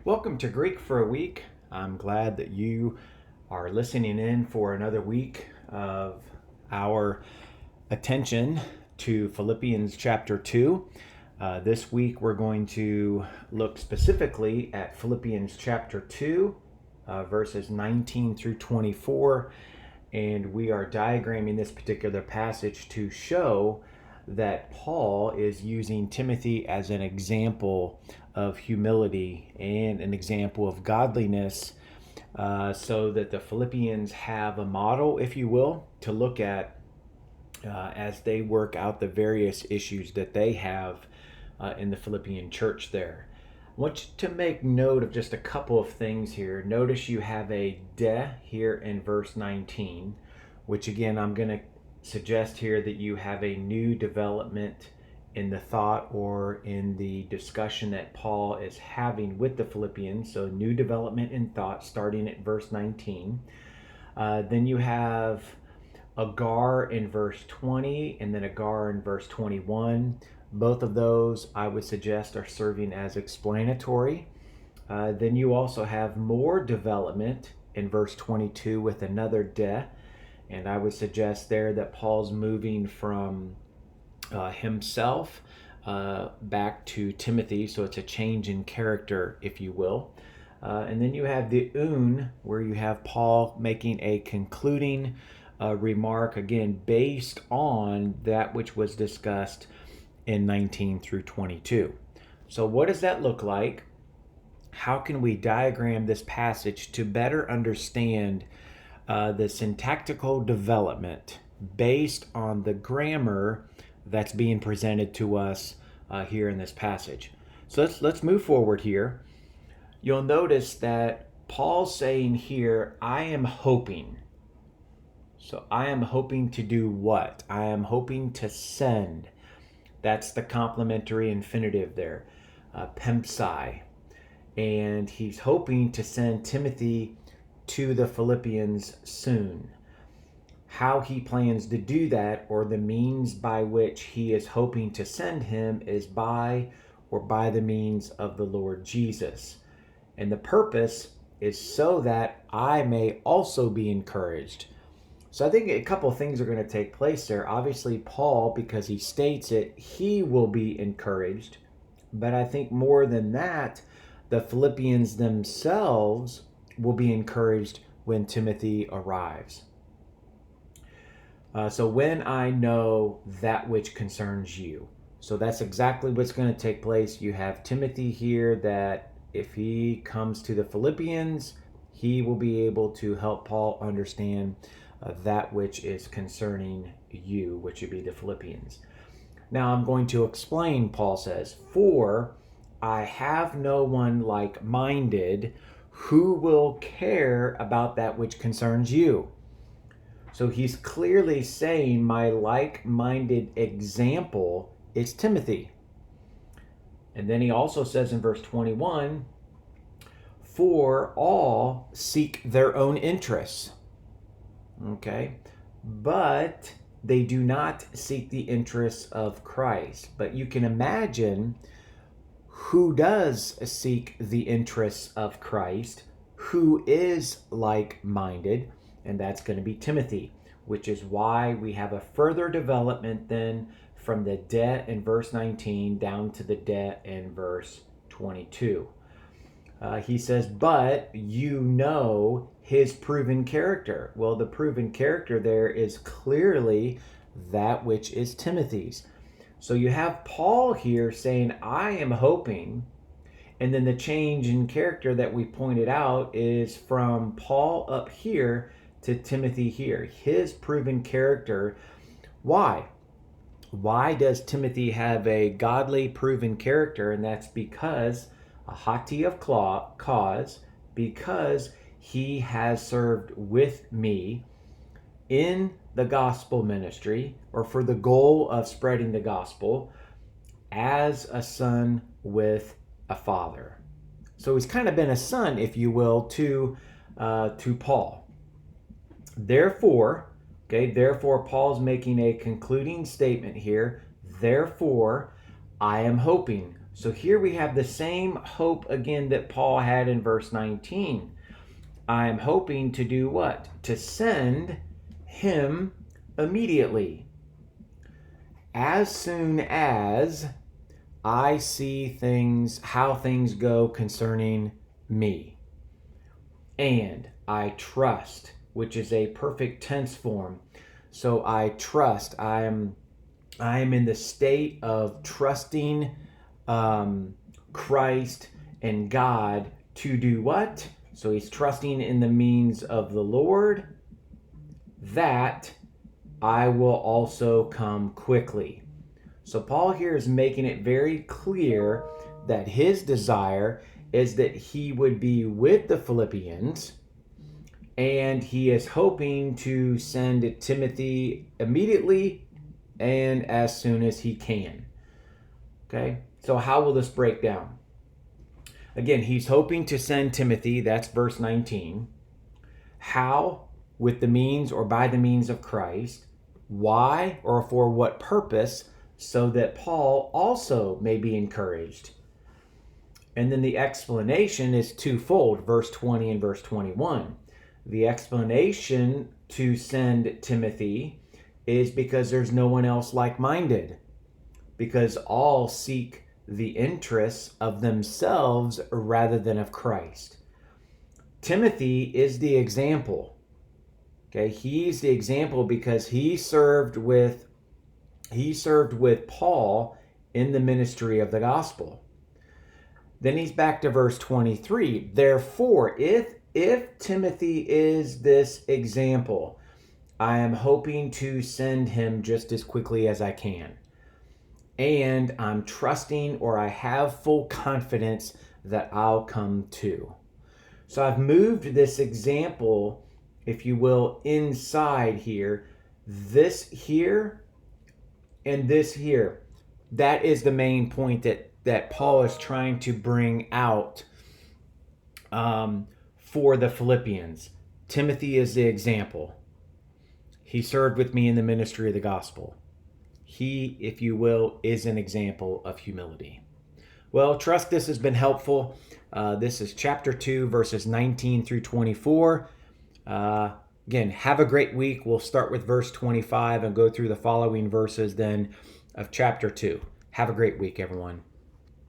Welcome to Greek for a Week. I'm glad that you are listening in for another week of our attention to Philippians chapter 2. This week we're going to look specifically at Philippians chapter 2, verses 19 through 24. And we are diagramming this particular passage to show that Paul is using Timothy as an example of humility and an example of godliness, so that the Philippians have a model, if you will, to look at as they work out the various issues that they have in the Philippian church there. I want you to make note of just a couple of things here. Notice you have a de here in verse 19, which again, I'm going to suggest here that you have a new development in the thought or in the discussion that Paul is having with the Philippians. So new development in thought starting at verse 19. Then you have agar in verse 20 and then agar in verse 21. Both of those I would suggest are serving as explanatory. Then you also have more development in verse 22 with another de. And I would suggest there that Paul's moving from himself back to Timothy. So it's a change in character, if you will. And then you have the un, where you have Paul making a concluding remark, again, based on that which was discussed in 19 through 22. So what does that look like? How can we diagram this passage to better understand the syntactical development based on the grammar that's being presented to us here in this passage? So let's move forward here. You'll notice that Paul's saying here, I am hoping. So I am hoping to do what? I am hoping to send. That's the complementary infinitive there, pempsai. And he's hoping to send Timothy to the Philippians soon. How he plans to do that, or the means by which he is hoping to send him, is by the means of the Lord Jesus. And the purpose is so that I may also be encouraged. So I think a couple of things are going to take place there. Obviously, Paul, because he states it, he will be encouraged. But I think more than that, the Philippians themselves will be encouraged when Timothy arrives. So when I know that which concerns you. So that's exactly what's going to take place. You have Timothy here that if he comes to the Philippians, he will be able to help Paul understand that which is concerning you, which would be the Philippians. Now I'm going to explain, Paul says, for I have no one like-minded who will care about that which concerns you. So he's clearly saying my like-minded example is Timothy. And then he also says in verse 21, for all seek their own interests. Okay? But they do not seek the interests of Christ. But you can imagine who does seek the interests of Christ, who is like-minded, and that's going to be Timothy, which is why we have a further development then from the de in verse 19 down to the de in verse 22. He says, but you know his proven character. Well, the proven character there is clearly that which is Timothy's. So you have Paul here saying, I am hoping, and then the change in character that we pointed out is from Paul up here to Timothy here. His proven character. Why? Why does Timothy have a godly proven character? And that's because, a hati of cause, because he has served with me in the gospel ministry, or for the goal of spreading the gospel, as a son with a father. So he's kind of been a son, if you will, to Paul. Therefore, Paul's making a concluding statement here. Therefore, I am hoping. So here we have the same hope again that Paul had in verse 19. I am hoping to do what? To send him immediately, as soon as I see how things go concerning me. And I trust, which is a perfect tense form. So I trust. I am in the state of trusting Christ and God to do what? So he's trusting in the means of the Lord, that I will also come quickly. So Paul here is making it very clear that his desire is that he would be with the Philippians, and he is hoping to send Timothy immediately and as soon as he can. Okay, so how will this break down? Again, he's hoping to send Timothy, that's verse 19. How? With the means or by the means of Christ. Why or for what purpose? So that Paul also may be encouraged. And then the explanation is twofold, verse 20 and verse 21. The explanation to send Timothy is because there's no one else like-minded, because all seek the interests of themselves rather than of Christ. Timothy is the example. Okay, he's the example because he served with Paul in the ministry of the gospel. Then he's back to verse 23. Therefore, if Timothy is this example, I am hoping to send him just as quickly as I can. And I'm trusting, or I have full confidence that I'll come too. So I've moved this example, if you will, inside here. This here and this here. That is the main point that Paul is trying to bring out for the Philippians. Timothy is the example. He served with me in the ministry of the gospel. He, if you will, is an example of humility. Well, trust this has been helpful. This is chapter 2, verses 19 through 24. Again, have a great week. We'll start with verse 25 and go through the following verses then of chapter 2. Have a great week, everyone.